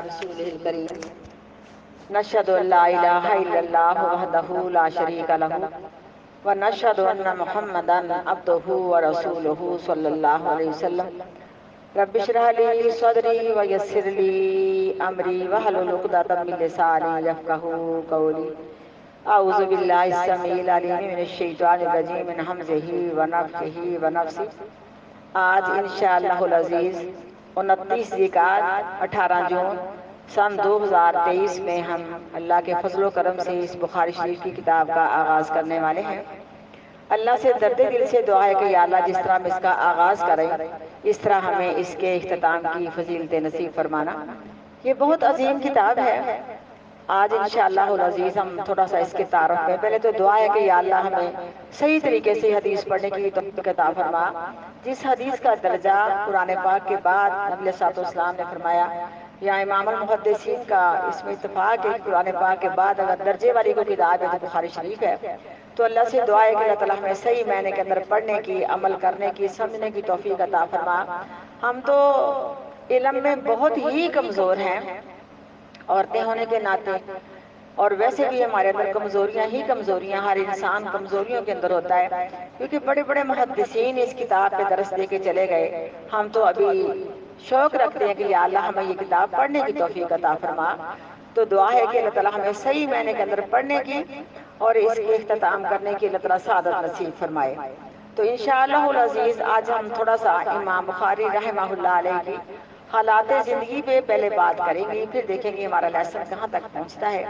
رسوله الكريم نشهد أن لا إله إلا الله وحده لا شريك له ونشهد أن محمدا عبده ورسوله صلى الله عليه وسلم رب اشرح لي صدري ويسر لي أمري واحلل عقدة من لساني يفقهوا قولي أعوذ بالله السميع العليم من الشیطان الرجیم من همزه ونفخه ونفثه۔ آج انشاءاللہ العزیز 29 ذی-القعدہ 18 جون سن 2023 میں ہم اللہ کے فضل و کرم سے اس بخاری شریف کی کتاب کا آغاز کرنے والے ہیں۔ اللہ سے درد دل سے دعا ہے کہ یا اللہ جس طرح ہم اس کا آغاز کریں اس طرح ہمیں اس کے اختتام کی فضیلت نصیب فرمانا۔ یہ بہت عظیم کتاب ہے۔ آج انشاءاللہ العزیز ہم تھوڑا سا اس کے تعارف میں پہلے تو دعا ہے کہ یا اللہ ہمیں صحیح طریقے سے حدیث پڑھنے کی توفیق عطا فرما۔ جس حدیث کا درجہ قرآن پاک کے بعد نبی صلی اللہ علیہ وسلم نے فرمایا یا امام المحدثین کا اس میں اتفاق ہے کہ قرآن پاک کے بعد اگر درجے والی کوئی کتاب ہے تو بخاری شریف ہے۔ تو اللہ سے دعا ہے کہ اللہ تعالیٰ ہمیں صحیح معنی کے اندر پڑھنے کی، عمل کرنے کی، سمجھنے کی توفیق عطا فرما۔ ہم تو علم میں بہت ہی کمزور ہیں عورتیں ہونے کے ناطے، اور ویسے بھی ہمارے اندر کمزوریاں ہی کمزوریاں، ہر انسان کمزوریوں کے اندر ہوتا ہے، کیونکہ بڑے بڑے محدثین اس کتاب پہ درس دے کے چلے گئے۔ ہم تو ابھی شوق رکھتے ہیں کہ یا اللہ ہمیں یہ کتاب پڑھنے کی توفیق عطا فرما۔ تو دعا ہے کہ اللہ تعالیٰ ہمیں صحیح معنی کے اندر پڑھنے کی اور اس کے اختتام کرنے کی اللہ تعالیٰ سعادت نصیب فرمائے۔ تو انشاءاللہ العزیز آج ہم تھوڑا سا امام بخاری رحمہ اللہ علیہ کی حالات زندگی پہ پہلے بات کریں گے، پھر دیکھیں گے ہمارا لیسن کہاں تک پہنچتا ہے۔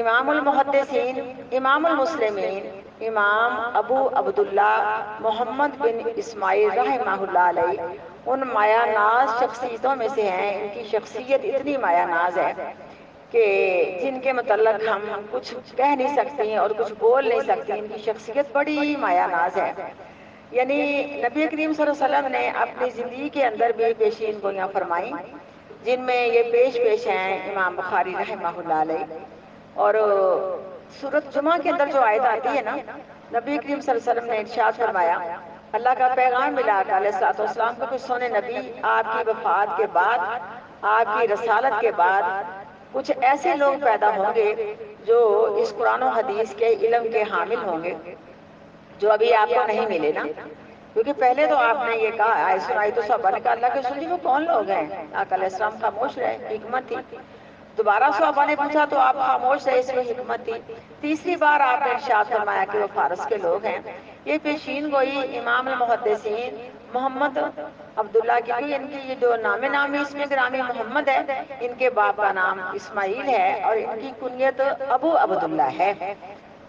امام المحدثین، امام المسلمین، امام ابو عبداللہ محمد بن اسماعیل رحمہ اللہ علیہ ان مایہ ناز شخصیتوں میں سے ہیں۔ ان کی شخصیت اتنی مایہ ناز ہے کہ جن کے متعلق ہم کچھ کہہ نہیں سکتے ہیں اور کچھ بول نہیں سکتے۔ ان کی شخصیت بڑی مایہ ناز ہے، یعنی نبی کریم صلی اللہ علیہ وسلم نے اپنی زندگی کے اندر بھی پیشین گوئیاں فرمائیں، جن میں یہ پیش ہیں امام بخاری رحمہ اللہ علیہ۔ اور سورۃ جمعہ کے اندر جو آیت آتی ہے نا، نبی کریم صلی اللہ علیہ وسلم نے ارشاد فرمایا، اللہ کا پیغام ملا علیہ الصلوۃ والسلام کو کہ سونے نبی آپ کی وفات کے بعد، آپ کی رسالت کے بعد کچھ ایسے لوگ پیدا ہوں گے جو اس قرآن و حدیث کے علم کے حامل ہوں گے جو ابھی آپ کو نہیں ملے نا، کیونکہ پہلے تو آپ نے یہ کہا آئے سنائی تو سب نے کہا اللہ کے سنی وہ کون لوگ ہیں؟ آقا علیہ السلام خاموش رہے، حکمت تھی۔ دوبارہ صحابہ نے پوچھا تو آپ خاموش رہے، اس میں حکمت تھی۔ تیسری بار آپ نے ارشاد فرمایا کہ وہ فارس کے لوگ ہیں۔ یہ پیشین گوئی امام المحدثین محمد عبداللہ کی، کوئی ان کی یہ جو نامی اس میں گرامی محمد ہے، ان کے باپ کا نام اسماعیل ہے اور ان کی کنیت ابو عبداللہ ہے۔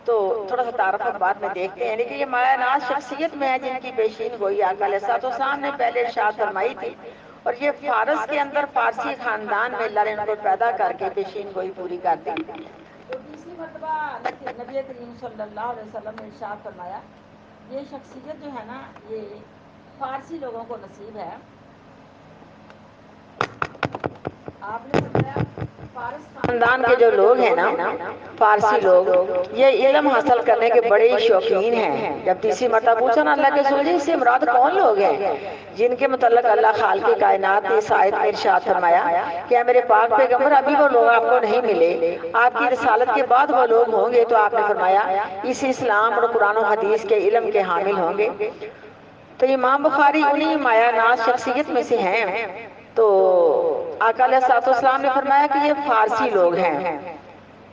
تو تھوڑا سا تعارف بعد میں دیکھتے ہیں، لیکن یہ مایہ ناز شخصیت میں ہے جن کی پیشین گوئی آقا علیہ الصلوۃ والسلام نے پہلے ارشاد فرمائی تھی، اور یہ فارس کے اندر فارسی خاندان میں اللہ نے ان کو پیدا کر کے پیشین گوئی پوری کر دی۔ تو تیسری مرتبہ نبی کریم صلی اللہ علیہ وسلم نے ارشاد فرمایا یہ شخصیت جو ہے نا یہ فارسی لوگوں کو نصیب ہے۔ آپ نے فرمایا فارس خاندان کے جو لوگ ہیں نا، فارسی لوگ، یہ علم حاصل کرنے کے بڑے شوقین ہیں۔ جب تیسری مرتبہ پوچھا نا اللہ کے رسول جی اس سے مراد کون لوگ ہیں جن کے متعلق اللہ خالق کائنات نے اس آیت میں ارشاد فرمایا کہ اے میرے پاک پیغمبر ابھی وہ لوگ آپ کو نہیں ملے، آپ کی رسالت کے بعد وہ لوگ ہوں گے، تو آپ نے فرمایا اس اسلام اور قرآن و حدیث کے علم کے حامل ہوں گے۔ تو امام بخاری انہی مایہ ناز شخصیت میں سے ہیں۔ تو آقا علیہ الصلوۃ والسلام نے فرمایا کہ یہ فارسی لوگ ہیں،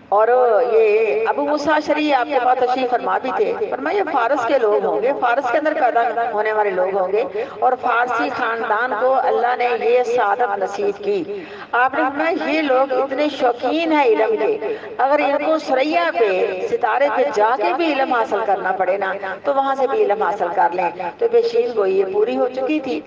اور یہ ابو موسیٰ اشعری آپ کے پاس تشریف فرما بھی تھے، فرمایا یہ فارس کے لوگ ہوں گے، فارس کے اندر پیدا ہونے والے لوگ ہوں گے، اور فارسی خاندان کو اللہ نے یہ سعادت نصیب کی۔ آپ نے فرمایا یہ لوگ اتنے شوقین ہیں علم کے، اگر ان کو ثریا پہ ستارے پہ جا کے بھی علم حاصل کرنا پڑے نا تو وہاں سے بھی علم حاصل کر لیں۔ تو پیشین گوئی یہ پوری ہو چکی تھی۔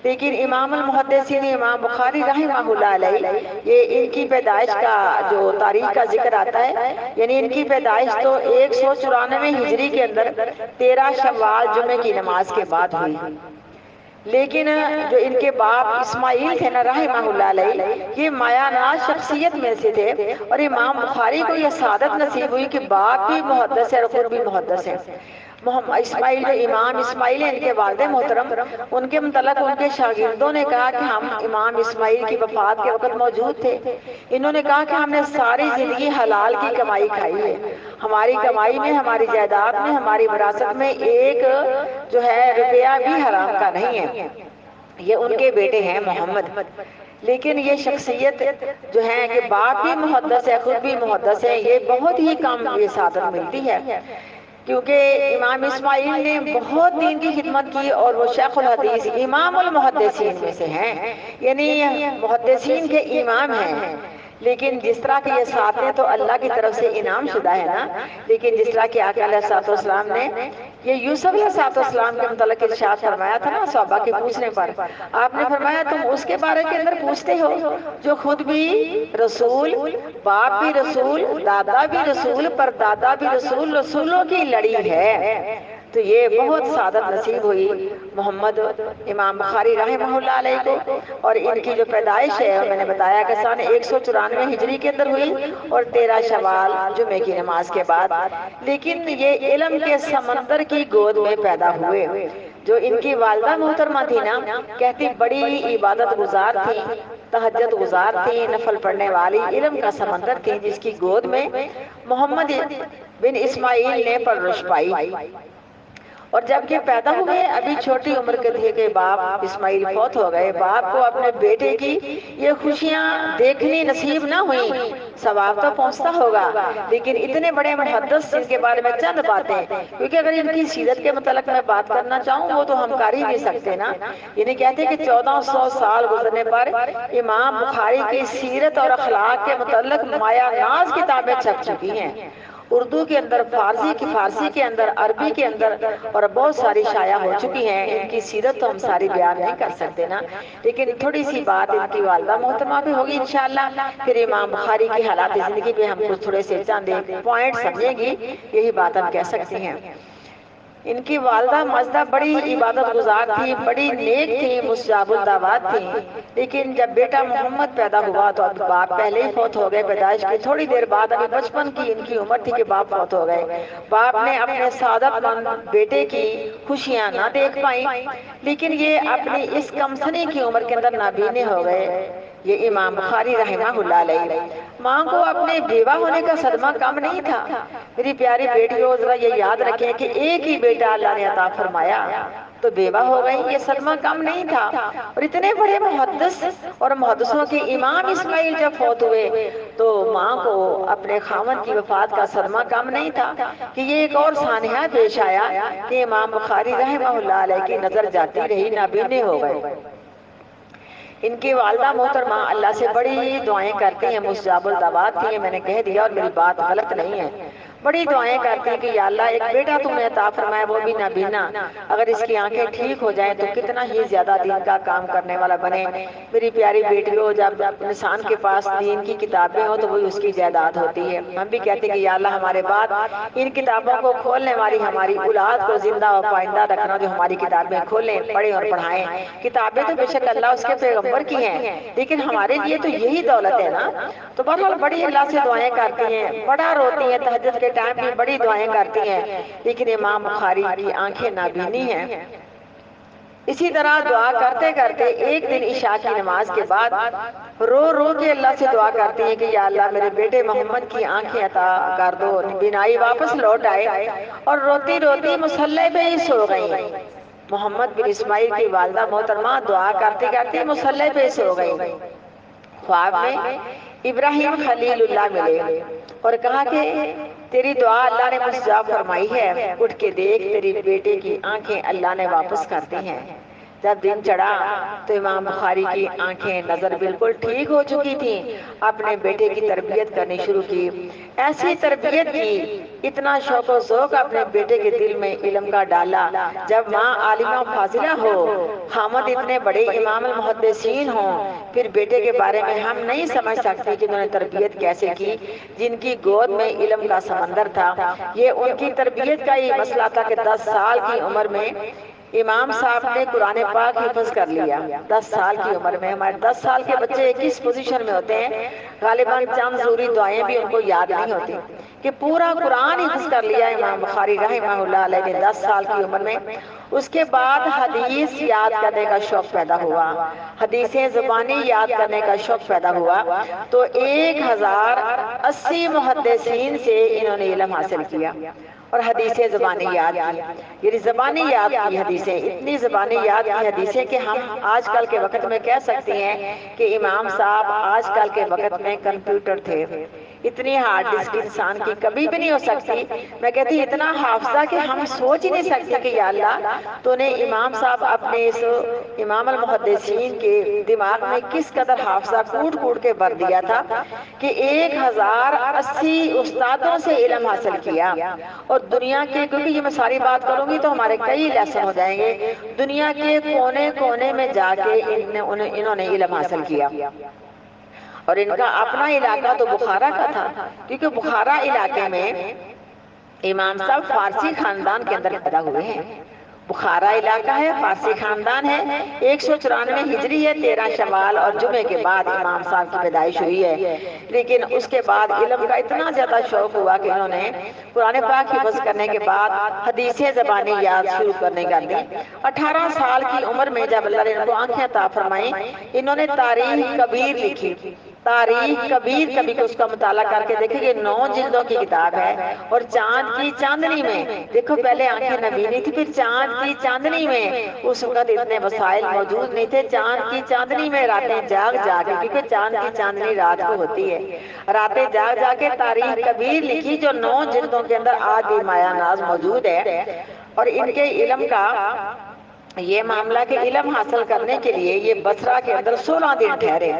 لیکن امام المحدثین امام بخاری رحمہ اللہ علیہ یہ ان کی پیدائش کا جو تاریخ کا ذکر آتا ہے، یعنی ان کی پیدائش تو 194 ہجری کے اندر 13 شوال جمعے کی نماز کے بعد ہوئی، لیکن جو ان کے باپ اسماعیل تھے نا رحمہ اللہ علیہ یہ مایہ ناز شخصیت میں سے تھے، اور امام بخاری کو یہ سعادت نصیب ہوئی کہ باپ بھی محدث ہے اور خود بھی محدث ہے۔ محمد اسماعیل جو امام اسماعیل ہیں ان کے والد محترم، ان کے متعلق ان کے شاگردوں نے کہا کہ ہم امام اسماعیل کی وفات کے وقت موجود تھے، انہوں نے کہا کہ ہم نے ساری زندگی حلال کی کمائی کھائی ہے، ہماری کمائی میں، ہماری جائیداد میں، ہماری وراثت میں ایک جو ہے روپیہ بھی حرام کا نہیں ہے۔ یہ ان کے بیٹے ہیں محمد، لیکن یہ شخصیت جو ہے کہ باپ بھی محدث ہے، خود بھی محدث ہے، یہ بہت ہی کم یہ سعادت ملتی ہے، کیونکہ امام اسماعیل نے بہت دین کی خدمت کی اور وہ شیخ الحدیث امام المحدثین میں سے ہیں، یعنی محدثین کے امام ہیں۔ لیکن جس طرح کی یہ ساتیں تو اللہ کی طرف سے انعام شدہ ہے نا، لیکن جس طرح کہ آقا علیہ الصلوۃ والسلام نے یہ یوسف علیہ الصلوۃ والسلام کے متعلق ارشاد فرمایا تھا نا صحابہ کے پوچھنے پر، آپ نے فرمایا تم اس کے بارے کے اندر پوچھتے ہو جو خود بھی رسول، باپ بھی رسول، دادا بھی رسول، پردادا بھی رسول، رسولوں کی لڑی ہے۔ تو یہ بہت سعادت نصیب ہوئی محمد امام بخاری رحمہ اللہ علیہ کو، اور ان کی جو پیدائش ہے میں نے بتایا کہ سن 194 ہجری کے اندر ہوئی اور 13 شوال جمعے کی نماز کے بعد، لیکن یہ علم کے سمندر کی گود میں پیدا ہوئے۔ جو ان کی والدہ محترمہ تھی نا، کہتی بڑی عبادت گزار تھی، تہجد گزار تھی، نفل پڑھنے والی، علم کا سمندر تھی، جس کی گود میں محمد بن اسماعیل نے پرورش پائی۔ اور جب یہ پیدا ہوئے ابھی چھوٹی عمر کے تھے کہ باپ اسماعیل فوت ہو گئے، باپ کو اپنے بیٹے کی یہ خوشیاں دیکھنی نصیب نہ ہوئی، ثواب تو پہنچتا ہوگا، لیکن اتنے بڑے محدث جن کے بارے میں چند باتیں، کیونکہ اگر ان کی سیرت کے متعلق میں بات کرنا چاہوں وہ تو ہم کر ہی نہیں سکتے نا، یعنی کہتے ہیں کہ 1400 سال گزرنے پر امام بخاری کی سیرت اور اخلاق کے متعلق مایہ ناز کتابیں چھپ چکی ہیں، اردو کے اندر، فارسی کے اندر، عربی کے اندر، اور بہت ساری شائع ہو چکی ہیں۔ ان کی سیرت تو ہم ساری بیان نہیں کر سکتے نا، لیکن تھوڑی سی بات ان کی والدہ محترمہ پہ ہوگی انشاءاللہ، پھر امام بخاری کی حالات زندگی پہ ہم کچھ تھوڑے سے چند پوائنٹ سمجھیں گی، یہی بات ہم کہہ سکتے ہیں۔ ان کی والدہ ماجدہ بڑی عبادت گزار تھی، بڑی نیک تھی، مستجاب الدعوات تھی، لیکن جب بیٹا محمد پیدا ہوا تو اب باپ پہلے ہی فوت ہو گئے، پیدائش کی تھوڑی دیر بعد، ابھی بچپن کی ان کی عمر تھی کہ باپ فوت ہو گئے۔ باپ نے اپنے سعادت مند بیٹے کی خوشیاں نہ دیکھ پائیں، لیکن یہ اپنی اس کم سنی کی عمر کے اندر نابینے ہو گئے۔ یہ امام بخاری رحمہ اللہ علیہ، ماں کو اپنے بیوہ ہونے کا صدمہ کم نہیں تھا۔ میری پیاری بیٹیوں ذرا یہ یاد رکھیں کہ ایک ہی بیٹا اللہ نے عطا فرمایا تو بیوہ ہو گئی، یہ صدمہ کم نہیں تھا، اور اتنے بڑے محدث اور محدثوں کے امام اسماعیل جب فوت ہوئے تو ماں کو اپنے خاوند کی وفات کا صدمہ کم نہیں تھا، کہ یہ ایک اور سانحہ پیش آیا کہ امام بخاری رحمہ اللہ علیہ کی نظر جاتی رہی، نابینے ہو گئے۔ ان کی والدہ محترمہ اللہ سے بڑی دعائیں کرتی ہیں، مستجاب الدعوات تھی، میں نے کہہ دیا اور میری بات غلط نہیں ہے، بڑی دعائیں کرتی ہیں کہ یا اللہ ایک بیٹا تم نے عطا فرمایا وہ بھی نابینا، اگر اس کی آنکھیں ٹھیک ہو جائیں تو کتنا ہی زیادہ دین کا کام کرنے والا بنے۔ میری پیاری بیٹیوں جب انسان کے پاس دین کی کتابیں ہوں تو وہی اس کی جائیداد ہوتی ہے۔ ہم بھی کہتے ہیں کہ یا اللہ ہمارے بعد ان کتابوں کو کھولنے والی ہماری اولاد کو زندہ و پائندہ رکھنا، جو ہماری کتابیں کھولیں، پڑھیں اور پڑھائیں۔ کتابیں تو بے شک اللہ اس کے پیغمبر کی ہیں، لیکن ہمارے لیے تو یہی دولت ہے نا۔ تو بہرحال بڑی اللہ سے دعائیں کرتی ہیں، بڑا روتی ہیں، تہجد کے ٹائم بھی بڑی دعائیں کرتی ہیں، لیکن امام بخاری کی آنکھیں نابینی ہیں۔ اسی طرح دعا کرتے کرتے ایک دن عشاء کی نماز کے بعد رو رو کے اللہ سے دعا کرتی ہیں کہ یا اللہ میرے بیٹے محمد کی آنکھیں عطا کر دو، بینائی واپس لوٹ آئے، اور روتی روتی مصلی پہ ہی سو گئیں۔ محمد بن اسماعیل کی والدہ محترمہ دعا کرتے کرتے مصلی پہ سو گئیں۔ خواب میں ابراہیم خلیل اللہ ملے اور کہا کہ تیری دعا اللہ نے مستجاب فرمائی ہے، اٹھ کے دیکھ تیری بیٹے کی آنکھیں اللہ نے واپس کر دی ہیں۔ جب دن چڑھا تو امام بخاری کی آنکھیں نظر بالکل ٹھیک ہو چکی تھیں، اپنے بیٹے کی تربیت کرنی شروع کی، ایسی تربیت کی، اتنا شوق و ذوق اپنے بیٹے کے دل میں علم کا ڈالا۔ جب ماں عالمہ فاضلہ ہو، خامد اتنے بڑے امام المحدثین ہوں، پھر بیٹے کے بارے میں ہم نہیں سمجھ سکتے کہ انہوں نے تربیت کیسے کی، جن کی گود میں علم کا سمندر تھا۔ یہ ان کی تربیت کا یہ مسئلہ تھا کہ 10 سال کی عمر میں امام صاحب نے قرآن پاک حفظ کر لیا۔ 10 سال کی عمر میں، ہمارے 10 سال کے بچے کس پوزیشن میں ہوتے ہیں؟ غالباً چند ضروری دعائیں بھی ان کو یاد نہیں ہوتی کہ پورا قرآن حفظ کر لیا امام بخاری رحمہ اللہ علیہ نے 10 سال کی عمر میں۔ اس کے بعد حدیث یاد کرنے کا شوق پیدا ہوا، حدیثیں زبانی یاد کرنے کا شوق پیدا ہوا، تو 1080 محدثین سے انہوں نے علم حاصل کیا اور حدیثیں زبانی یاد کی، یعنی زبانی یاد کی حدیثیں، اتنی زبانی یاد کی حدیثیں کہ ہم آج کل کے وقت میں کہہ سکتے ہیں کہ امام صاحب آج کل کے وقت میں کمپیوٹر تھے۔ اتنی ہارڈ ڈسک انسان کی کبھی بھی نہیں ہو سکتی۔ میں کہتی اتنا حافظہ کہ ہم سوچ ہی نہیں سکتے کہ یا اللہ تو نے امام صاحب اپنے اس امام المحدثین کے دماغ میں کس قدر حافظہ کوٹ کوٹ کے بھر دیا تھا کہ 1080 استادوں سے علم حاصل کیا، اور دنیا کے، کیونکہ یہ میں ساری بات کروں گی تو ہمارے کئی لیسن ہو جائیں گے، دنیا کے کونے کونے میں جا کے انہوں نے علم حاصل کیا۔ اور ان کا اپنا علاقہ تو بخارا کا تھا، کیونکہ بخارا علاقے میں امام صاحب فارسی خاندان کے اندر پیدا ہوئے ہیں۔ بخارا علاقہ ہے، فارسی خاندان ہے، 194 ہجری ہے، 13 شوال اور جمعے کے بعد امام صاحب کی پیدائش ہوئی ہے۔ لیکن اس کے بعد علم کا اتنا زیادہ شوق ہوا کہ انہوں نے قرآن پاک حفظ کرنے کے بعد حدیثیں زبانی یاد شروع کرنے کا دی۔ 18 سال کی عمر میں جب اللہ نے ان کو آنکھیں عطا فرمائیں، انہوں نے تاریخ کبیر لکھی۔ تاریخ کبیر کبھی کو اس کا مطالعہ کر کے دیکھیں، یہ 9 جلدوں کی کتاب ہے، اور چاند کی چاندنی میں، دیکھو پہلے آنکھیں نبی نہیں تھی، پھر چاند کی چاندنی میں، اس وقت اتنے وسائل موجود نہیں تھے، چاند کی چاندنی میں راتیں جاگ جاگ کے، کیونکہ چاند کی چاندنی رات کو ہوتی ہے، راتیں جاگ جاگ کے تاریخ کبیر لکھی جو 9 جلدوں کے اندر آج بھی مایا ناز موجود ہے۔ اور ان کے علم کا یہ معاملہ کہ علم حاصل کرنے کے لیے یہ بصرہ کے اندر 16 دن ٹھہرے،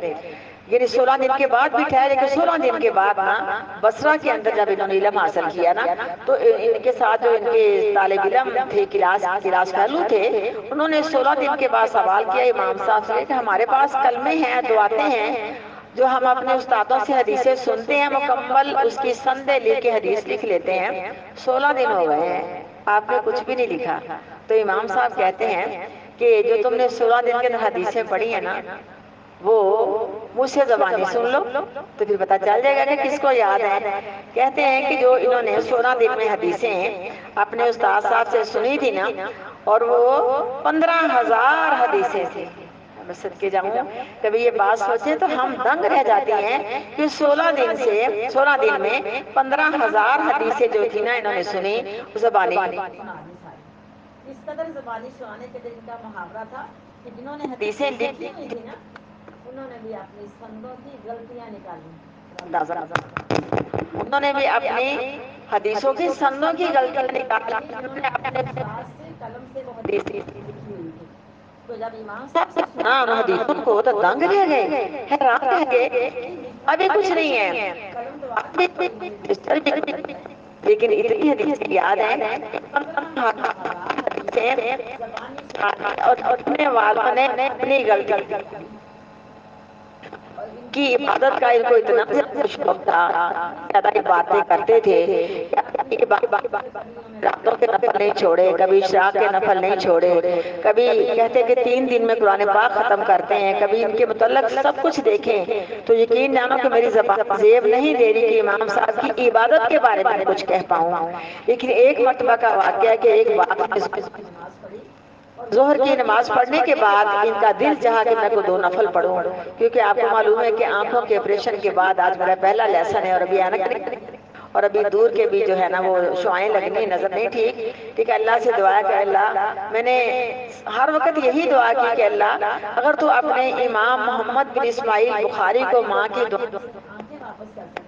یعنی 16 دن کے بعد بھی ٹھہرے کہ 16 دن کے بعد نا بصرہ کے اندر جب انہوں نے علم حاصل کیا نا، تو ان کے ساتھ جو ان کے طالب علم تھے، کلاس فیلو تھے، انہوں نے 16 دن کے بعد سوال کیا امام صاحب سے کہ ہمارے پاس کلمے ہیں، دعاتیں ہیں جو ہم اپنے استادوں سے حدیثیں سنتے ہیں، مکمل اس کی سندیں لے کے حدیث لکھ لیتے ہیں، 16 دن ہو گئے ہیں آپ نے کچھ بھی نہیں لکھا۔ تو امام صاحب کہتے ہیں کہ جو تم نے 16 دن کے اندر حدیثیں پڑھی ہیں نا، وہ مجھ سے زبانی سن لو تو پھر پتہ چل جائے گا کہ کس کو یاد ہے۔ کہتے ہیں کہ جو انہوں نے 16 دن میں حدیثیں اپنے استاد صاحب سے سنی تھی نا، اور وہ 15,000 حدیثیں تھیں۔ میں صدقے جاؤں، کبھی یہ بات سوچیں تو ہم دنگ رہ جاتے ہیں کہ 16 دن میں 15,000 حدیثیں جو تھی نا انہوں نے سنی زبانی۔ اس قدر زبانی سنانے کے دن کا محاورہ تھا کہ جنہوں نے حدیثیں لکھی ہوئی تھی نا، انہوں نے بھی اپنی سندوں کی غلطیاں نکالی، انہوں نے بھی اپنی حدیثوں کی سندوں کی غلطیاں نکالی، انہوں نے اپنے استاد سے قلم سے وہ حدیث لکھی ہوئی تھی۔ تو جب امام صاحب سے سنا ان حدیثوں کو تو دنگ رہ گئے، حیران رہ گئے، ابھی کچھ نہیں ہے، لیکن اتنی حدیثیں یاد ہیں اور اٹھنے والوں نے اپنی غلطی کی عبادت کا ان کو اتنا شوق تھا، زیادہ باتیں کرتے تھے، راتوں کے نفل نہیں چھوڑے، کبھی اشراق کے نفل نہیں چھوڑے، کبھی کہتے کہ 3 دن میں قرآن پاک ختم کرتے ہیں، کبھی ان کے متعلق سب کچھ دیکھیں تو یقین جانو کہ میری زبان زیب نہیں دے رہی کہ امام صاحب کی عبادت کے بارے میں کچھ کہہ پاؤں۔ لیکن ایک مرتبہ کا واقعہ ہے کہ ایک بات ظہر کی نماز پڑھنے کے بعد ان کا دل چاہا کہ میں کو 2 نفل پڑھوں، کیونکہ آپ کو معلوم ہے کہ آنکھوں کے آپریشن کے بعد آج میرا پہلا لیسن ہے، اور ابھی اور ابھی دور کے بھی جو ہے نا وہ شعائیں لگنی نظر نہیں ٹھیک ہے۔ اللہ سے دعا کہ اللہ، میں نے ہر وقت یہی دعا کی کہ اللہ اگر تو اپنے امام محمد بن اسماعیل بخاری کو ماں کی دعا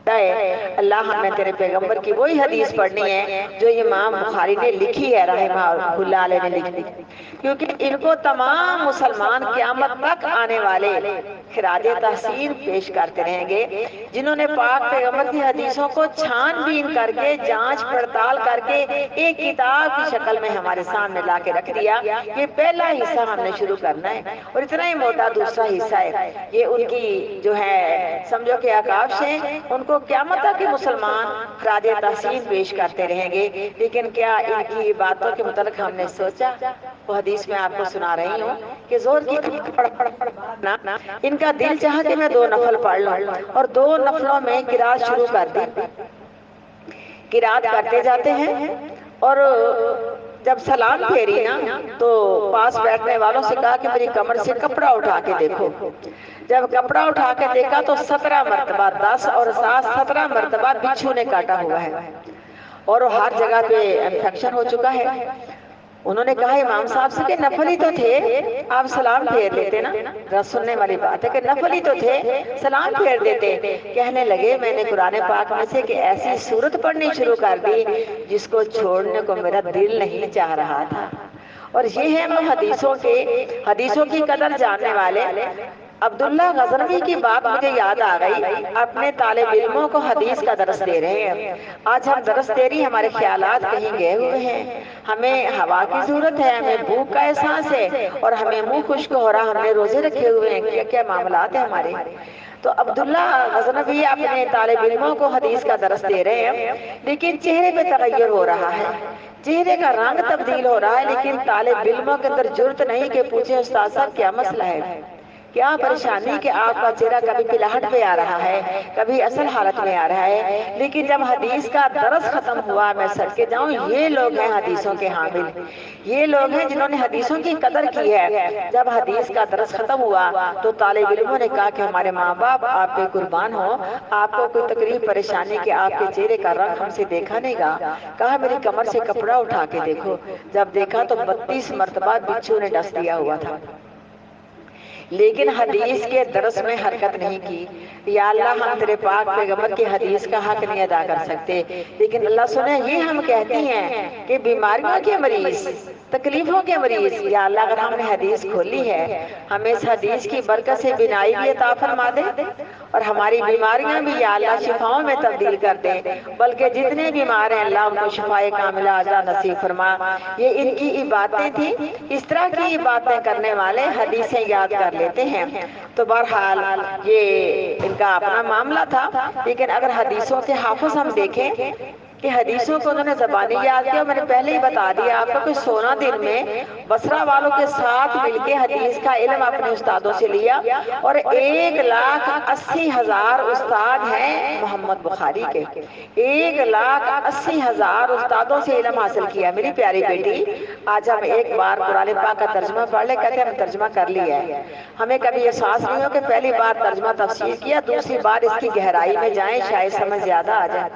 ہے، اللہ ہمیں تیرے پیغمبر کی وہی حدیث پڑھنی ہے جو امام بخاری نے لکھی ہے رحمہ اللہ علیہ نے لکھی، کیونکہ ان کو تمام مسلمان قیامت تک آنے والے خراج تحسین پیش کرتے رہیں گے، جنہوں نے پاک پیغمبر کی حدیثوں کو چھان بین کر کے جانچ پڑتال کر کے ایک کتاب کی شکل میں ہمارے سامنے لا کے رکھ دیا۔ یہ پہلا حصہ ہم نے شروع کرنا ہے، اور اتنا ہی موٹا دوسرا حصہ ہے، یہ ان کی جو ہے سمجھو کہ عکاف سے ان کو قیامت تک کے مسلمان خراج تحسین پیش کرتے رہیں گے، لیکن کیا ان کی باتوں کے متعلق ہم نے سوچا؟ وہ حدیث میں آپ کو سنا رہی ہوں کہ زور کی ان کا دل چاہا کہ میں 2 نفل پڑھ لوں، اور 2 نفلوں میں قرات شروع کر دی، قرات کرتے جاتے ہیں، اور جب سلام پھیری نا تو پاس بیٹھنے والوں سے کہا کہ میری کمر سے کپڑا اٹھا کے دیکھو۔ جب کپڑا اٹھا کے دیکھا تو 17 مرتبہ 10 اور 7 17 مرتبہ بچھو نے کاٹا ہوا ہے، اور وہ ہر جگہ پہ انفیکشن ہو چکا ہے۔ انہوں نے کہا امام صاحب سے کہ نفل ہی تو تھے، آپ سلام پھیر دیتے نا، رس سننے والی بات ہے کہ نفل ہی تو تھے، سلام پھیر دیتے۔ کہنے لگے میں نے قرآن پاک میں سے کہ ایسی سورت پڑھنی شروع کر دی جس کو چھوڑنے کو میرا دل نہیں چاہ رہا تھا۔ اور یہ ہیں وہ حدیثوں کی قدر جاننے والے۔ عبداللہ غزنوی کی بات مجھے یاد آ گئی، اپنے طالب علموں کو حدیث کا درس دے رہے ہیں۔ آج ہم درس دے رہی، ہمارے خیالات کہیں گئے ہوئے ہیں، ہمیں ہوا کی ضرورت ہے، ہمیں بھوک کا احساس ہے، اور ہمیں منہ خشک ہو رہا، ہم نے روزے رکھے ہوئے ہیں، کیا کیا معاملات ہیں ہمارے۔ تو عبداللہ غزنوی اپنے طالب علموں کو حدیث کا درس دے رہے ہیں، لیکن چہرے پہ تغیر ہو رہا ہے، چہرے کا رنگ تبدیل ہو رہا ہے، لیکن طالب علموں کے اندر جرت نہیں کہ پوچھیں استاد صاحب کیا مسئلہ ہے، کیا پریشانی کہ آپ کا چہرہ کبھی پلاہٹ پہ آ رہا ہے، کبھی اصل حالت میں آ رہا ہے۔ لیکن جب حدیث کا درس ختم ہوا، میں صدقے جاؤں، یہ لوگ ہیں حدیثوں کے حامل، یہ لوگ ہیں جنہوں نے حدیثوں کی قدر کی ہے۔ جب حدیث کا درس ختم ہوا تو طالب علموں نے کہا کہ ہمارے ماں باپ آپ پہ قربان ہو، آپ کو کوئی تکلیف پریشانی کہ آپ کے چہرے کا رنگ ہم سے دیکھا نہیں گا، کہا میری کمر سے کپڑا اٹھا کے دیکھو۔ جب دیکھا تو 32 مرتبہ بچھو نے ڈس دیا ہوا تھا، لیکن حدیث کے درس میں حرکت نہیں کی۔ یا اللہ ہم تیرے پاک پیغمبر کی حدیث کا حق نہیں ادا کر سکتے، لیکن اللہ سنے یہ ہم کہتی ہیں کہ بیماریوں کے مریض، تکلیفوں کے مریض، یا اللہ اگر ہم نے حدیث کھولی ہے، ہمیں اس حدیث کی برکت سے بینائی بھی عطا فرما دے، اور ہماری بیماریاں بھی یا اللہ شفاؤں میں تبدیل کر دے، بلکہ جتنے بیمار ہیں اللہ ان کو شفائے کاملہ عاجلہ نصیب فرما۔ یہ ان کی باتیں تھیں، اس طرح کی باتیں کرنے والے حدیثیں یاد کر لیتے ہیں۔ تو بہرحال یہ ان کا اپنا معاملہ تھا، لیکن اگر حدیثوں کے حافظ ہم دیکھیں کہ حدیثوں کو انہوں نے زبانی یاد کیا، میں نے پہلے ہی بتا دیا آپ کو کہ 16 دن میں بصرہ والوں کے ساتھ مل کے حدیث کا علم اپنے استادوں سے لیا، اور 1,80,000 استاد ہیں محمد بخاری کے، 1,80,000 استادوں سے علم حاصل کیا۔ میری پیاری بیٹی، آج ہم ایک بار قرآن پاک کا ترجمہ پڑھ لے، کہتے ہیں ہم ترجمہ کر لیا ہے، ہمیں کبھی احساس نہیں ہو کہ پہلی بار ترجمہ تفسیر کیا، دوسری بار اس کی گہرائی میں جائیں، شاید سمجھ زیادہ آ جائے۔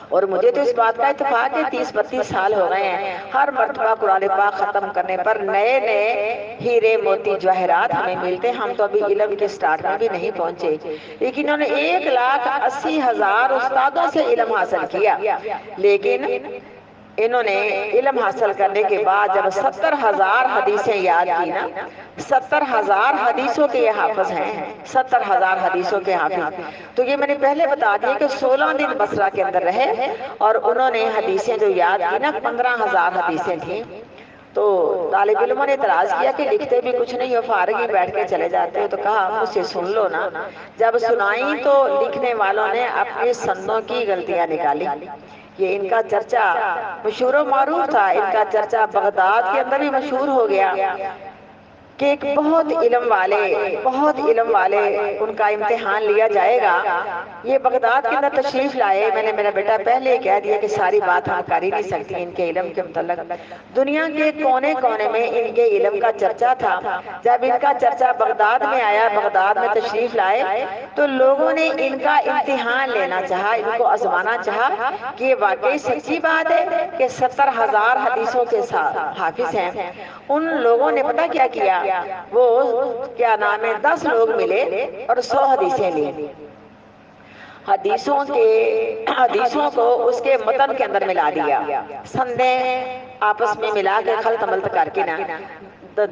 اور مجھے تو اس بات کا اتفاق ہے 30-32 سال ہو گئے ہیں، ہر مرتبہ قرآن پاک ختم کرنے پر نئے نئے ہیرے موتی جواہرات ہمیں ملتے ہیں۔ ہم تو ابھی علم کے سٹارٹ میں بھی نہیں پہنچے، لیکن انہوں نے 1,80,000 استادوں سے علم حاصل کیا، لیکن انہوں نے علم حاصل کرنے کے بعد جب 70,000 حدیثیں یاد کی نا، 70,000 حدیثوں کے یہ حافظ ہیں، 70,000 حدیثوں کے حافظ۔ تو یہ میں نے پہلے بتا دیا کہ 16 دن بصرہ کے اندر رہے، اور انہوں نے حدیثیں جو یاد کی نا 15,000 حدیثیں تھیں۔ تو طالب علموں نے اعتراض کیا کہ لکھتے بھی کچھ نہیں ہو، فارغ ہی بیٹھ کے چلے جاتے ہو، تو کہا مجھ سے سن لو نا۔ جب سنائیں تو لکھنے والوں نے اپنے سندوں کی غلطیاں نکالی۔ یہ ان کا چرچا مشہور و معروف تھا، ان کا چرچا بغداد کے اندر بھی مشہور ہو گیا کہ ایک بہت علم والے ان کا امتحان لیا جائے گا۔ یہ بغداد کے اندر تشریف لائے، میں نے میرا بیٹا پہلے ہی کہہ دیا کہ ساری بات ہم کر ہی نہیں سکتی ان کے علم کے متعلق، دنیا کے کونے کونے میں ان کے علم کا چرچا تھا۔ جب ان کا چرچا بغداد میں آیا، بغداد میں تشریف لائے، تو لوگوں نے ان کا امتحان لینا چاہا، ان کو آزمانا چاہا کہ یہ واقعی سچی بات ہے کہ 70,000 حدیثوں کے حافظ ہیں۔ ان لوگوں نے پتہ کیا کیا، وہ کیا نام ہے 10 لوگ ملے اور 100 حدیثیں لی، حدیثوں کو اس کے متن کے اندر ملا دیا، سندیں آپس میں ملا کے خلط ملط کر کے نا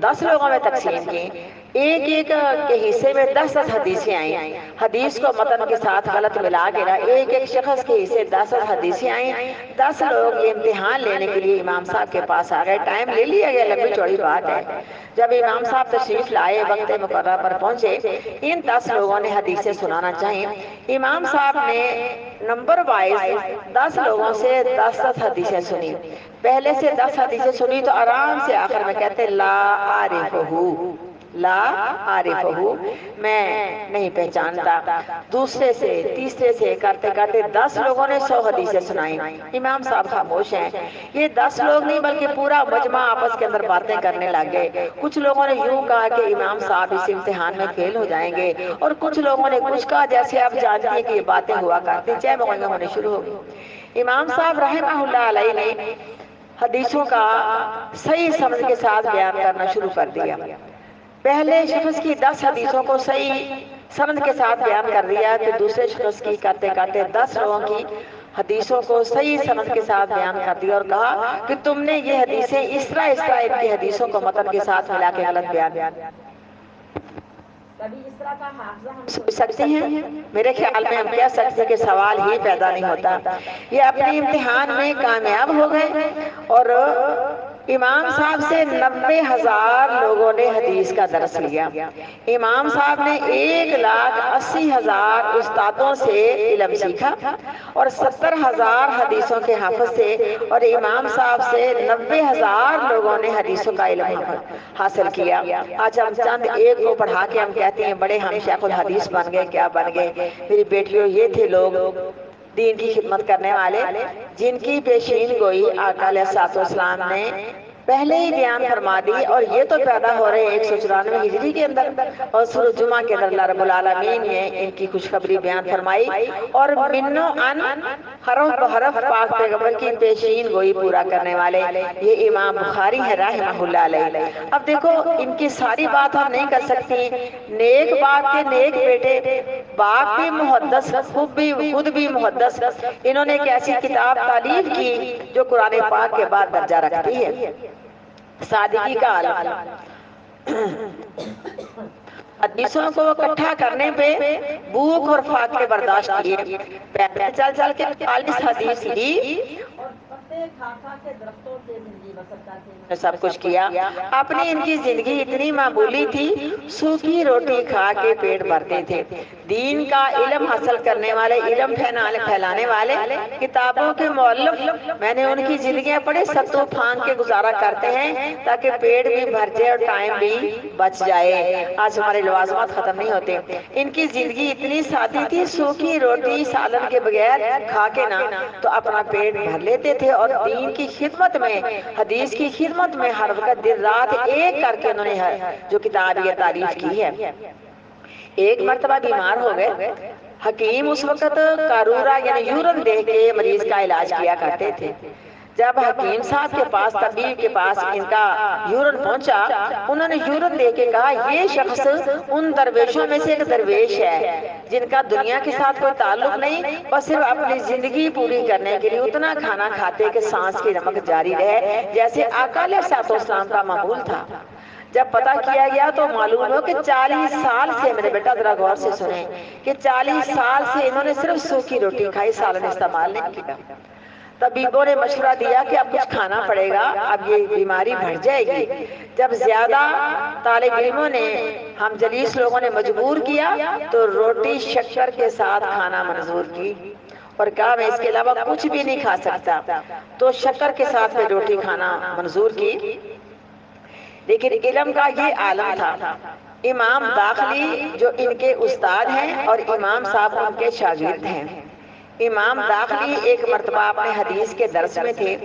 10 لوگوں میں تقسیم کی۔ ایک ایک کے حصے میں 10 حدیثیں آئیں، حدیث کو متن کے ساتھ غلط ملا کے نا ایک ایک شخص کے حصے 10 حدیثیں آئیں۔ 10 لوگ یہ امتحان لینے کے لیے امام صاحب کے پاس آ گئے، ٹائم لے لیا گیا، لمبی چوڑی بات ہے۔ جب امام صاحب تشریف لائے، وقت مقررہ پر پہنچے، ان 10 لوگوں نے حدیثیں سنانا چاہیں۔ امام صاحب نے نمبر وائز 10 لوگوں سے 10 حدیثیں سنی۔ پہلے سے 10 حدیثیں سنی تو آرام سے آخر میں کہتے لا عارفہو، لا عارفہو، میں نہیں پہچانتا۔ دوسرے سے تیسرے سے کرتے کرتے 10 لوگوں نے 100 حدیثیں سنائیں۔ امام صاحب خاموش ہیں۔ یہ 10 لوگ نہیں بلکہ پورا مجمع آپس کے اندر باتیں کرنے لگے۔ کچھ لوگوں نے یوں کہا کہ امام صاحب اس امتحان میں فیل ہو جائیں گے، اور کچھ لوگوں نے کچھ کہا جیسے آپ جانتی ہیں کہ یہ باتیں ہوا کرتی، چہ مغیّں ہونے شروع ہو گئی۔ امام صاحب رحمہ اللہ علیہ نے حدیثوں کا صحیح سمجھ کے ساتھ بیان کرنا شروع کر دیا۔ پہلے شخص کی 10 حدیثوں کو صحیح سند کے ساتھ بیان کر دیا، تو دوسرے شخص کی کرتے کرتے 10 لوگوں کی حدیثوں کو صحیح سند کے ساتھ بیان کر دیا اور کہا کہ تم نے یہ حدیثیں اس طرح ان کی حدیثوں کو متن کے ساتھ ملا کے غلط بیان۔ کبھی اس طرح کا حافظہ ہم سوچ سکتے ہیں؟ میرے خیال میں ہم کہہ سکتے ہیں کہ سوال ہی پیدا نہیں ہوتا۔ یہ اپنے امتحان میں کامیاب ہو گئے اور امام صاحب سے 90,000 لوگوں نے حدیث کا درس لیا۔ امام صاحب نے 1,80,000 استادوں سے علم سیکھا اور 70,000 حدیثوں کے حافظ تھے، اور امام صاحب سے 90,000 لوگوں نے حدیثوں کا علم حاصل کیا۔ آج ہم چند ایک کو پڑھا کے ہم کہتے ہیں بڑے ہم شیخ الحدیث بن گئے، کیا بن گئے؟ میری بیٹیوں، یہ تھے لوگ دین کی خدمت کرنے والے، جن کی پیشین گوئی آقا علیہ الصلوۃ والسلام نے پہلے ہی بیان فرما دی، اور یہ تو پیدا ہو رہے 194 ہجری کے اندر، اور سورۃ جمعہ کے اندر اللہ رب العالمین نے ان کی خوشخبری بیان فرمائی، اور منو ان حرف بحرف پاک پیغمبر کی پیشین گوئی پورا کرنے والے یہ امام بخاری ہے رحمہ اللہ علیہ۔ اب دیکھو ان کی ساری بات ہم نہیں کر سکتی۔ نیک باپ کے نیک بیٹے، باپ بھی محدث، خود بھی محدث، انہوں نے ایک ایسی کتاب تالیف کی جو قرآن پاک کے بعد درجہ رکھتی ہے۔ صادقی کا عالم، حدیثوں کو اکٹھا کرنے پہ بھوک اور فاقے برداشت کیے، پیدل چل چل کے 40 حدیث لی، اور پتے کھا کھا کے درختوں سے زندگی بسر کرتے سب کچھ کیا۔ اپنی ان کی زندگی اتنی معمولی تھی، سوکھی روٹی کھا کے پیٹ بھرتے تھے۔ دین کا علم حاصل کرنے والے، علم پھیلانے والے، کتابوں کے مؤلف، میں نے ان کی زندگیاں پڑھے، ستو پھانگ کے گزارا کرتے ہیں تاکہ پیٹ بھی بھر جائے اور ٹائم بھی بچ جائے۔ آج ہمارے لوازمات ختم نہیں ہوتے۔ ان کی زندگی اتنی سادی تھی، سوکھی روٹی سالن کے بغیر کھا کے نا تو اپنا پیٹ بھر لیتے تھے، اور دین کی خدمت میں، حدیث کی خدمت میں ہر وقت دن رات ایک کر کے انہوں نے جو کتاب یہ تعریف کی ہے۔ ایک مرتبہ بیمار ہو گئے، حکیم اس وقت قارورہ یعنی یورن دے کے مریض کا علاج کیا کرتے تھے۔ جب حکیم صاحب کے پاس، طبیب کے پاس ان کا یورن پہنچا، انہوں نے یورن دے کے کہا یہ شخص ان درویشوں میں سے ایک درویش ہے جن کا دنیا کے ساتھ کوئی تعلق نہیں، بس صرف اپنی زندگی پوری کرنے کے لیے اتنا کھانا کھاتے کہ سانس کی رمق جاری رہے، جیسے آقا علیہ الصلوۃ والسلام کا معمول تھا۔ جب پتہ کیا گیا تو معلوم ہو کہ 40 سال سے، میرے بیٹا ذرا غور سے سنیں، کہ 40 سال سے انہوں نے صرف سوکھی روٹی کھائی، سالن استعمال نہیں کیا۔ طبیبوں نے مشورہ دیا کہ اب کچھ کھانا پڑے گا، اب یہ بیماری بڑھ جائے گی۔ جب زیادہ طالب علموں نے، ہم جلیس لوگوں نے مجبور کیا تو روٹی شکر کے ساتھ کھانا منظور کی، اور کہا میں اس کے علاوہ کچھ بھی نہیں کھا سکتا، تو شکر کے ساتھ میں روٹی کھانا منظور کی۔ لیکن علم کا یہ عالم تھا۔ امام داخلی جو ان کے استاد ہیں اور امام صاحب ان کے شاگرد ہیں۔ امام داخلی ایک مرتبہ اپنے حدیث کے درس میں تھے،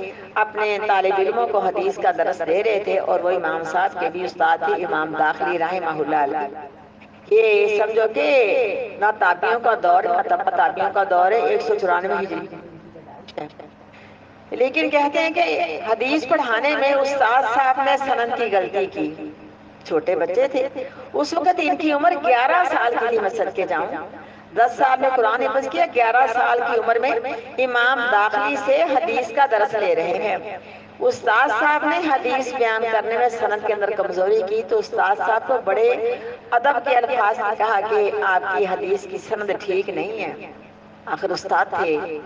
اپنے طالب علموں کو حدیث کا درس دے رہے تھے، اور وہ امام صاحب کے بھی استاد تھے، امام داخلی رحمہ اللہ علیہ۔ یہ سمجھو کہ نہ تابعیوں کا دور ہے، نہ تابعیوں کا دور ہے، 194 ہجری۔ لیکن کہتے ہیں کہ حدیث پڑھانے میں استاد صاحب نے سند کی غلطی کی، چھوٹے بچے تھے اس وقت، ان کی عمر 11 سال کی تھی، میں صدقے جاؤں، 10 سال میں قرآن حفظ کیا، 11 سال کی عمر میں امام داخلی سے حدیث کا درس لے رہے ہیں۔ استاد صاحب نے حدیث بیان کرنے میں سند کے اندر کمزوری کی تو استاد صاحب کو بڑے ادب کے الفاظ میں کہا کہ آپ کی حدیث کی سند ٹھیک نہیں ہے۔ آخر استاد تھے،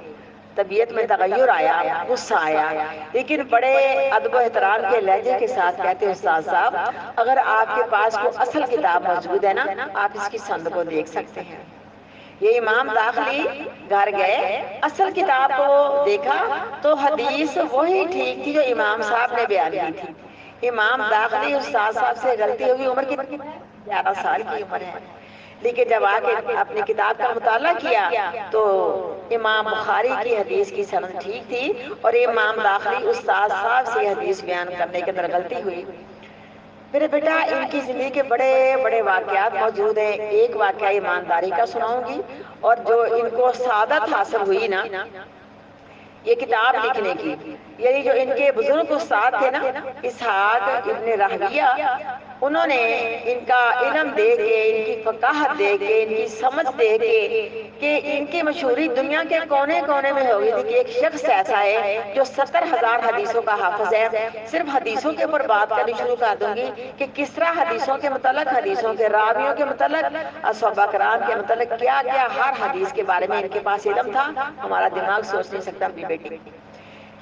طبیعت میں تغیر آیا، غصہ آیا، لیکن بڑے ادب و احترام کے لہجے کے ساتھ کہتے ہیں استاد صاحب اگر آپ کے پاس کوئی اصل کتاب موجود ہے نا آپ اس کی سند کو دیکھ سکتے ہیں۔ یہ امام داخلی گھر گئے، اصل کتاب کو دیکھا تو حدیث وہی ٹھیک تھی جو امام صاحب نے بیان کی تھی۔ امام داخلی استاد صاحب سے غلطی ہوگی، عمر کتنی؟ 11 سال کی عمر ہے، لیکن جب آ کے اپنی کتاب کا مطالعہ کیا تو امام بخاری کی حدیث کی سند ٹھیک تھی اور امام داخلی استاد صاحب سے حدیث بیان کرنے کے اندر غلطی ہوئی۔ میرے بیٹا ان کی زندگی کے بڑے بڑے واقعات موجود ہیں، ایک واقعہ ایمانداری کا سناؤں گی اور جو ان کو سعادت حاصل ہوئی نا یہ کتاب لکھنے کی، یعنی جو ان کے بزرگ استاد تھے نا اسحاق ابن راہویہ، انہوں نے ان کا علم دیکھ کے، ان کی فقاہت دیکھ کے، ان کی سمجھ دیکھ کے کہ ان کی مشہوری دنیا کے کونے کونے میں ہو گئی تھی کہ ایک شخص ایسا ہے جو 70,000 حدیثوں کا حافظ ہے۔ صرف حدیثوں کے اوپر بات کرنی شروع کر دوں گی کہ کس طرح حدیثوں کے متعلق، حدیثوں کے راویوں کے متعلق، صحابہ کرام کے متعلق کیا کیا ہر حدیث کے بارے میں ان کے پاس علم تھا، ہمارا دماغ سوچ نہیں سکتا اپنی بیٹی۔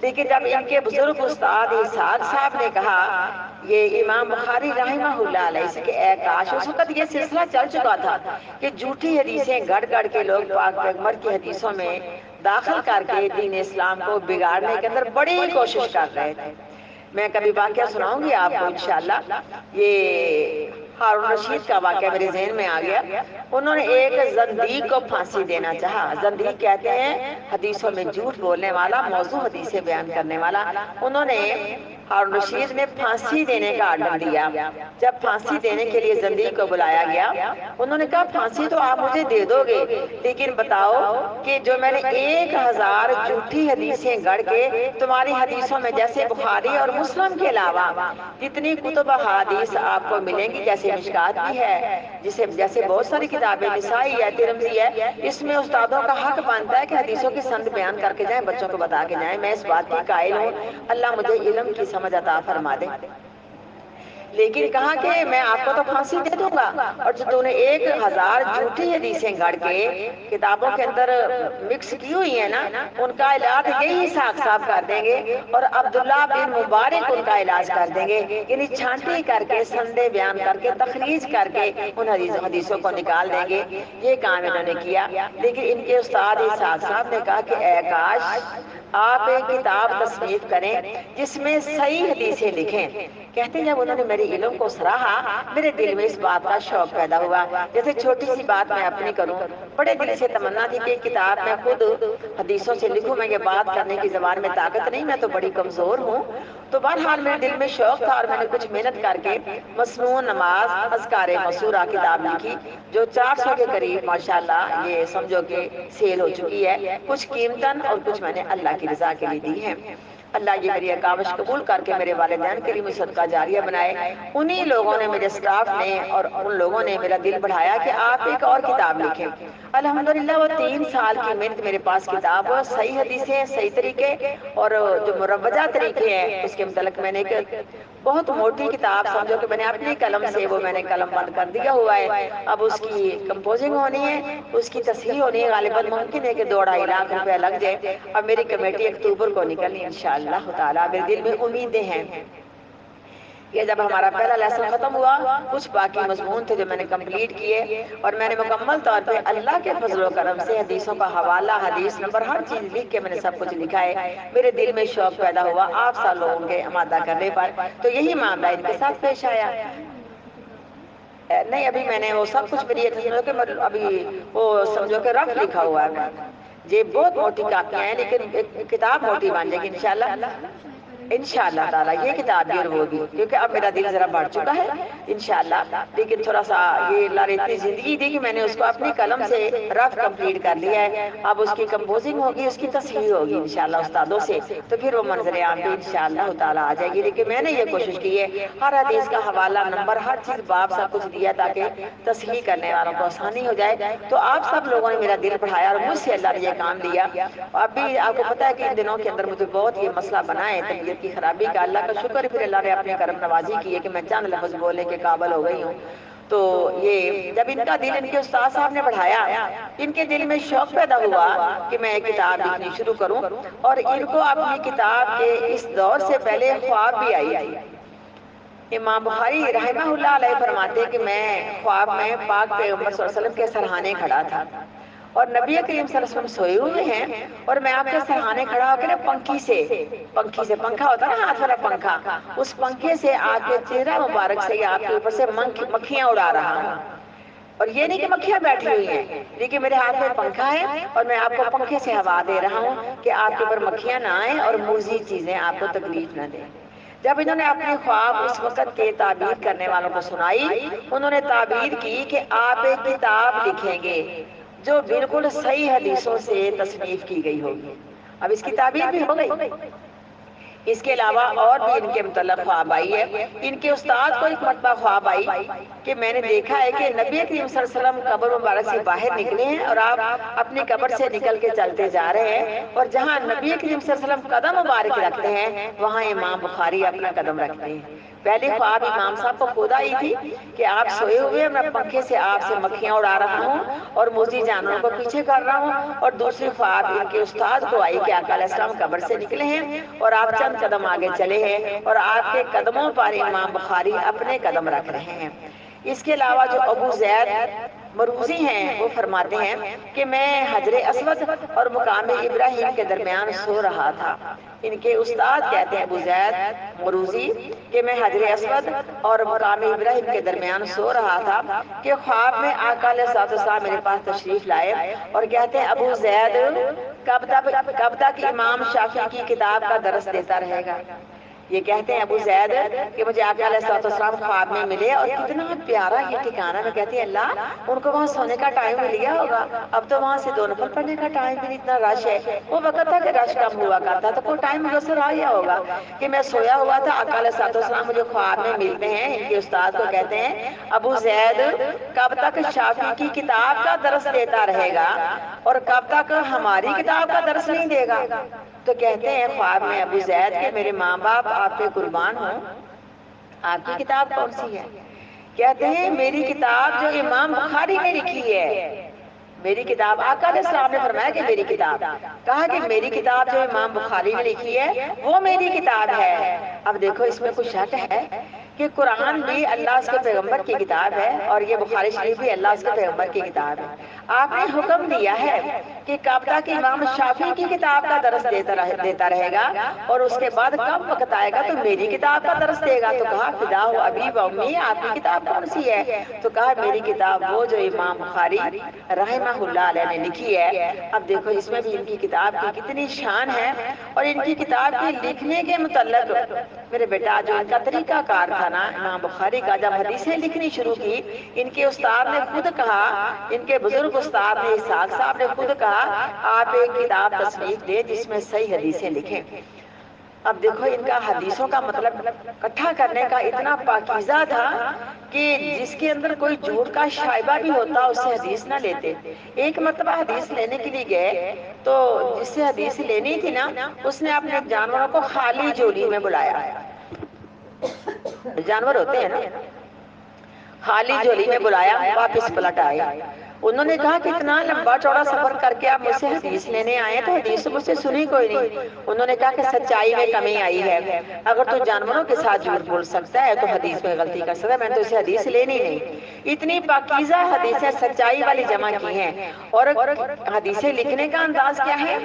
لیکن جب ان کے بزرگ استاد اسحاق صاحب نے کہا یہ امام بخاری رحمہ اللہ علیہ سے کہ اے کاش، اس وقت یہ سلسلہ چل چکا تھا کہ جھوٹی حدیثیں گڑ گڑ کے لوگ پاک پیغمبر کی حدیثوں میں داخل کر کے دین اسلام کو بگاڑنے کے اندر بڑی کوشش کر رہے تھے۔ میں کبھی واقعہ سناؤں گی آپ کو انشاءاللہ۔ یہ ہارون رشید کا واقعہ میرے ذہن میں آ گیا۔ انہوں نے ایک زندیق کو پھانسی دینا چاہا۔ زندیق کہتے ہیں حدیثوں میں جھوٹ بولنے والا، موضوع حدیثیں بیان کرنے والا۔ انہوں نے ہارون رشید نے پھانسی دینے کا آرڈر دیا۔ جب پھانسی دینے کے لیے زندیق کو بلایا گیا انہوں نے کہا پھانسی تو آپ مجھے دے دو گے لیکن بتاؤ کہ جو میں نے 1000 جھوٹی حدیثیں گڑھ کے تمہاری حدیثوں میں جیسے بخاری اور مسلم کے علاوہ جتنی کتب حدیث آپ کو ملیں گی، جیسے مشکات بھی ہے، جیسے بہت ساری کتابیں، نسائی ہے، ترمذی ہے، اس میں استادوں کا حق بنتا ہے کہ حدیثوں کی سند بیان کر کے جائیں، بچوں کو بتا کے جائیں۔ میں اس بات کی قائل ہوں، اللہ مجھے علم کی سمجھ عطا فرما دے۔ لیکن کہا کہ میں آپ کو تو پھانسی دے دوں گا اور جو تم نے 1000 جھوٹی حدیثیں گڑھ کے کتابوں کے اندر مکس کی ہوئی ہیں نا ان کا علاج یہی اسحاق صاحب کر دیں گے اور عبداللہ بن مبارک ان کا علاج کر دیں گے، یعنی چھانٹی کر کے، سندے بیان کر کے، تخریج کر کے ان حدیثوں کو نکال دیں گے۔ یہ کام انہوں نے کیا، لیکن ان کے استاد اسحاق صاحب نے کہا کہ اے کاش آپ ایک کتاب تصنیف کریں جس میں صحیح حدیثیں لکھیں۔ کہتے ہیں جب انہوں نے میرے علم کو سراہا میرے دل میں اس بات کا شوق پیدا ہوا۔ جیسے چھوٹی سی بات میں اپنی کروں، بڑے دل سے تمنا تھی کہ کتاب میں خود حدیثوں سے لکھوں، میں یہ بات کرنے کی زبان میں طاقت نہیں، میں تو بڑی کمزور ہوں۔ تو بہرحال میرے دل میں شوق تھا اور میں نے کچھ محنت کر کے مسنون نماز اذکار مسورہ کتاب لکھی جو 400 کے قریب ماشاءاللہ یہ سمجھو کہ سیل ہو چکی ہے، کچھ قیمتاً اور کچھ میں نے اللہ کی رضا کے لیے دی ہیں۔ اللہ یہ میری کاوش قبول کر کے میرے والدین کے لیے مجھے صدقہ جاریہ بنائے۔ انہی لوگوں نے، میرے سٹاف نے اور ان لوگوں نے میرا دل بڑھایا کہ آپ ایک اور کتاب لکھیں۔ الحمدللہ وہ 3 سال کی محنت میرے پاس کتاب، صحیح حدیثیں، صحیح طریقے اور جو مروجہ طریقے ہیں اس کے متعلق میں نے ایک بہت موٹی کتاب سمجھو کہ میں نے اپنی قلم سے وہ میں نے قلم بند کر دیا ہوا ہے۔ اب اس کی کمپوزنگ ہونی ہے، اس کی تصحیح ہونی ہے، غالباً ممکن ہے کہ 2-2.5 لاکھ روپے لگ جائے۔ اب میری کمیٹی اکتوبر کو نکلنی انشاءاللہ تعالیٰ، میرے دل میں امیدیں ہیں۔ یہ جب ہمارا پہلا لیسن ختم ہوا کچھ باقی مضمون تھے جو میں نے کمپلیٹ کیے اور میں نے مکمل طور پہ اللہ کے فضل و کرم سے حدیثوں کا حوالہ، حدیث نمبر، ہر چیز لکھ کے میں نے سب کچھ لکھا ہے۔ میرے دل میں شوق پیدا ہوا آپ سا لوگوں کے آمادہ کرنے پر، تو یہی معاملہ ان کے ساتھ پیش آیا۔ نہیں ابھی میں نے وہ سب کچھ میری ابھی وہ سمجھو کہ رف لکھا ہوا ہے۔ یہ بہت موٹی کاپیاں ہیں لیکن کتاب موٹی بن جائے گی انشاءاللہ، انشاءاللہ تعالیٰ یہ کتاب بھی ہوگی کیونکہ اب میرا دل ذرا بڑھ چکا ہے انشاءاللہ، لیکن تھوڑا سا یہ اللہ نے اتنی زندگی دی کہ میں نے اس کو اپنی قلم سے رف کمپلیٹ کر لیا ہے۔ اب اس کی کمپوزنگ ہوگی، اس کی تصحیح ہوگی انشاءاللہ استادوں سے، تو پھر وہ منظر عام پہ انشاءاللہ تعالیٰ آ جائے گی۔ لیکن میں نے یہ کوشش کی ہے ہر حدیث کا حوالہ، نمبر، ہر چیز، باب سب کچھ دیا تاکہ تصحیح کرنے والوں کو آسانی ہو جائے۔ تو آپ سب لوگوں نے میرا دل بڑھایا اور مجھ سے اللہ نے یہ کام لیا۔ اب بھی آپ کو پتا ہے کہ ان دنوں کے اندر مجھے بہت یہ مسئلہ بنا ہے طبیعت نیت کی خرابی کا اللہ کا شکر، پھر اللہ نے اپنی کرم نوازی کی ہے کہ میں چند لفظ بولنے کے قابل ہو گئی ہوں. تو یہ جب ان کا دل ان کے استاد صاحب نے بڑھایا، ان کے دل میں شوق پیدا ہوا کہ میں کتاب لکھنی شروع کروں، اور ان کو اپنی کتاب کے اس دور سے پہلے خواب بھی آئی تھی. امام بخاری رحمہ اللہ علیہ فرماتے کہ میں خواب میں پاک پیغمبر صلی اللہ علیہ وسلم کے سرہانے کھڑا تھا، اور نبی کریم صلی اللہ علیہ وسلم سوئے ہوئے ہیں، اور میں آپ کے سرہانے کھڑا ہو کے پنکھی سے پنکھا ہوتا ہے نا ہاتھ والا پنکھا، اس پنکھے سے آپ کے چہرہ مبارک سے یا آپ کے اوپر سے مکھیاں اڑا رہا ہوں. اور یہ نہیں کہ مکھیاں بیٹھی ہوئی ہیں، لیکن میرے ہاتھ میں پنکھا ہے اور میں آپ کو پنکھے سے ہوا دے رہا ہوں کہ آپ کے اوپر مکھیاں نہ آئیں اور موذی چیزیں آپ کو تکلیف نہ دیں. جب انہوں نے اپنی خواب اس وقت کے تعبیر کرنے والوں کو سنائی، انہوں نے تعبیر کی کہ آپ ایک کتاب لکھیں گے جو بالکل صحیح حدیثوں سے تصنیف کی گئی ہوگی. اب اس کی تعبیر بھی ہو گئی. اس کے علاوہ اور بھی ان کے متعلق خواب آئی ہے. ان کے استاد کو ایک مرتبہ خواب آئی کہ میں نے دیکھا ہے کہ نبی کریم صلی اللہ علیہ وسلم قبر مبارک سے باہر نکلے ہیں اور آپ اپنی قبر سے نکل کے چلتے جا رہے ہیں، اور جہاں نبی کریم صلی اللہ علیہ وسلم قدم مبارک رکھتے ہیں وہاں امام بخاری اپنا قدم رکھتے ہیں. پہلی خواب امام صاحب کو خود آئی تھی کہ آپ سوئے ہوئے، میں پنکھے سے آپ سے مکھیاں اڑا رہا ہوں اور موذی جانوروں کو پیچھے کر رہا ہوں. اور دوسری خواب ان کے استاد کو آئی کہ آقا علیہ السلام قبر سے نکلے ہیں اور آپ چند قدم آگے چلے ہیں اور آپ کے قدموں پر امام بخاری اپنے قدم رکھ رہے ہیں. اس کے علاوہ جو ابو زید مروزی ہیں وہ فرماتے ہیں کہ میں حجر اسود اور مقام ابراہیم کے درمیان سو رہا تھا. ان کے استاد کہتے ہیں ابو زید مروزی کہ میں حجر اسود اور مقام ابراہیم کے درمیان سو رہا تھا کہ خواب میں آقا علیہ السلام میرے پاس تشریف لائے اور کہتے ہیں ابو زید کب تک امام شافعی کی کتاب کا درس دیتا رہے گا. یہ کہتے ہیں ابو زید کہ مجھے آقا علیہ السلام خواب میں ملے اور کتنا پیارا یہ ٹھکانہ. میں کہتی ہیں اللہ ان کو وہاں سونے کا ٹائم مل گیا ہوگا، اب تو وہاں سے 2 نفل پڑھنے کا ٹائم بھی اتنا رش ہے. وہ وقت تھا کہ رش کم ہوا کرتا تو کوئی ٹائم میسر آ گیا ہوگا کہ میں سویا ہوا تھا، آقا علیہ السلام مجھے خواب میں ملتے ہیں. ان کے استاد کو کہتے ہیں ابو زید کب تک شافعی کی کتاب کا درس دیتا رہے گا اور کب تک ہماری کتاب کا درس نہیں دے گا. تو کہتے ہیں خواب میں ابو زید کہ میرے ماں باپ آپ پہ قربان ہوں، آپ کی کتاب کون سی ہے؟ کہتے ہیں میری کتاب جو امام بخاری نے لکھی ہے. میری کتاب آقا علیہ السلام نے فرمایا کہ میری کتاب، کہا کہ میری کتاب جو امام بخاری نے لکھی ہے وہ میری کتاب ہے. اب دیکھو اس میں کچھ شک ہے کہ قرآن بھی اللہ اس کے پیغمبر کی کتاب ہے اور یہ بخاری شریف بھی اللہ اس کے پیغمبر کی کتاب ہے. آپ نے حکم دیا ہے کہ کب تک امام شافعی کی کتاب کا درس دیتا رہے گا اور اس کے بعد کب وقت آئے گا تو میری کتاب کا درس دے گا. تو کہا فدا ہو ابی و امی، آپ کی کتاب کون سی ہے؟ تو کہا میری کتاب وہ جو امام بخاری رحمہ اللہ علیہ نے لکھی ہے. اب دیکھو اس میں بھی ان کی کتاب کی کتنی شان ہے. اور ان کی کتاب کے لکھنے کے متعلق میرے بیٹا جو ان کا طریقہ کار تھا نا امام بخاری کا، جب حدیثیں لکھنی شروع کی ان کے استاد نے خود کہا، ان کے بزرگ استاد نے اسحاق صاحب نے خود کہا آپ ایک کتاب تصنیف دیں جس میں صحیح حدیثیں لکھیں. اب دیکھو ان کا حدیثوں کا مطلب اکٹھا کرنے کا اتنا پاکیزہ تھا کہ جس کے اندر کوئی جھوٹ کا شائبہ بھی ہوتا اس سے حدیث نہ لیتے. ایک مرتبہ حدیث لینے کے لیے گئے تو جس سے حدیث لینی تھی نا اس نے اپنے جانوروں کو خالی جولی میں بلایا. جانور ہوتے ہیں نا، خالی جولی میں بلایا، واپس پلٹ آئے. انہوں نے کہا کہ اتنا لمبا چوڑا سفر کر کے آپ مجھ سے حدیث لینے آئے تو حدیث مجھ سے سنی کوئی نہیں. انہوں نے کہا کہ سچائی میں کمی آئی ہے، اگر تو جانوروں کے ساتھ جھوٹ بول سکتا ہے تو حدیث میں غلطی کر سکتا ہے، میں نے تو اسے حدیث لینی نہیں. اتنی پاکیزہ حدیثیں سچائی والی جمع کی ہیں. اور حدیثیں لکھنے کا انداز کیا ہے؟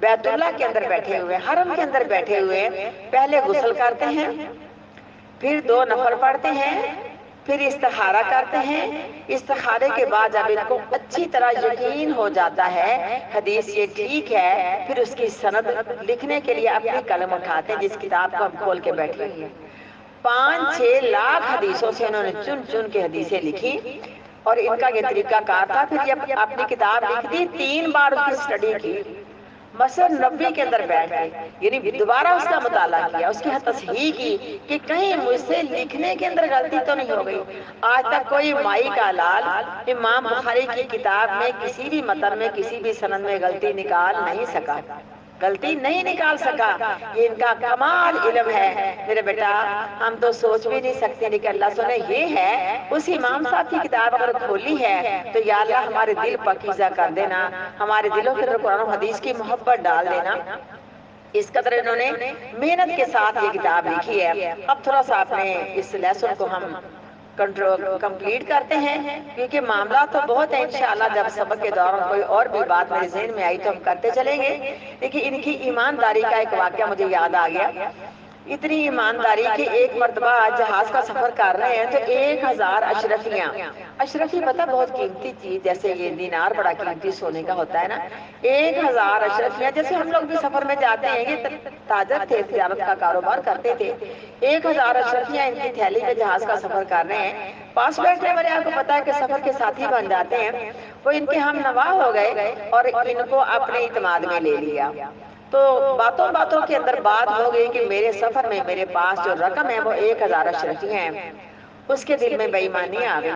بیت اللہ کے اندر بیٹھے ہوئے، حرم کے اندر بیٹھے ہوئے پہلے غسل کرتے ہیں، پھر 2 نفل پڑھتے ہیں، پھر استخارہ کرتے ہیں. استخارے کے بعد جب ان کو اچھی طرح یقین ہو جاتا ہے حدیث یہ ٹھیک ہے، پھر اس کی سند لکھنے کے لیے اپنی قلم اٹھاتے ہیں جس کتاب کو ہم کھول کے بیٹھے ہیں. 5-6 لاکھ حدیثوں سے انہوں نے چن چن کے حدیثیں لکھی. اور ان کا یہ طریقہ کار تھا. پھر جب اپنی کتاب لکھ دی 3 بار اس کی سٹڈی کی، مسجد نبوی کے اندر بیٹھ کے، یعنی دوبارہ اس کا مطالعہ کیا، اس کی تصحیح کی کہ کہیں مجھ سے لکھنے کے اندر غلطی تو نہیں ہو گئی. آج تک کوئی مائی کا لال امام بخاری کی کتاب میں کسی بھی متن میں کسی بھی سند میں غلطی نکال نہیں سکا. غلطی نہیں نکال سکا، یہ ان کا کمال علم ہے میرے بیٹا، ہم تو سوچ بھی نہیں سکتے لیکن اللہ سنے یہ ہے اس امام صاحب کی کتاب اگر کھولی ہے تو یا اللہ ہمارے دل پاکیزہ کر دینا، ہمارے دلوں کے اندر قرآن و حدیث کی محبت ڈال دینا۔ اس قدر انہوں نے محنت کے ساتھ یہ کتاب لکھی ہے۔ اب تھوڑا سا اپنے اس لیسن کو ہم کمپلیٹ کرتے ہیں، کیونکہ معاملہ تو بہت ہے، انشاءاللہ جب سبق کے دوران کوئی اور بھی بات میرے ذہن میں آئی تو ہم کرتے چلیں گے۔ لیکن ان کی ایمانداری کا ایک واقعہ مجھے یاد آ گیا، اتنی ایمانداری کہ ایک مرتبہ جہاز کا سفر کر رہے ہیں تو 1000 اشرفیاں، اشرفی پتہ بہت قیمتی چیز، جیسے یہ دینار بڑا قیمتی سونے کا ہوتا ہے نا، 1000 اشرفیاں، جیسے ہم لوگ بھی سفر میں جاتے ہیں، یہ تاجر تھے، تجارت کا کاروبار کرتے تھے، 1000 اشرفیاں ان کی تھیلی میں جہاز کا سفر کر رہے ہیں، پاس بیٹھنے والے آپ کو پتا ہے کہ سفر کے ساتھی بن جاتے ہیں، وہ ان کے ہم نوا ہو گئے اور ان کو اپنے اعتماد میں لے لیا۔ تو باتوں باتوں کے اندر بات ہو گئی کہ میرے سفر میں میرے پاس جو رقم ہے وہ 1000 اشرفیاں ہیں۔ اس کے دل میں بے ایمانی آ گئی،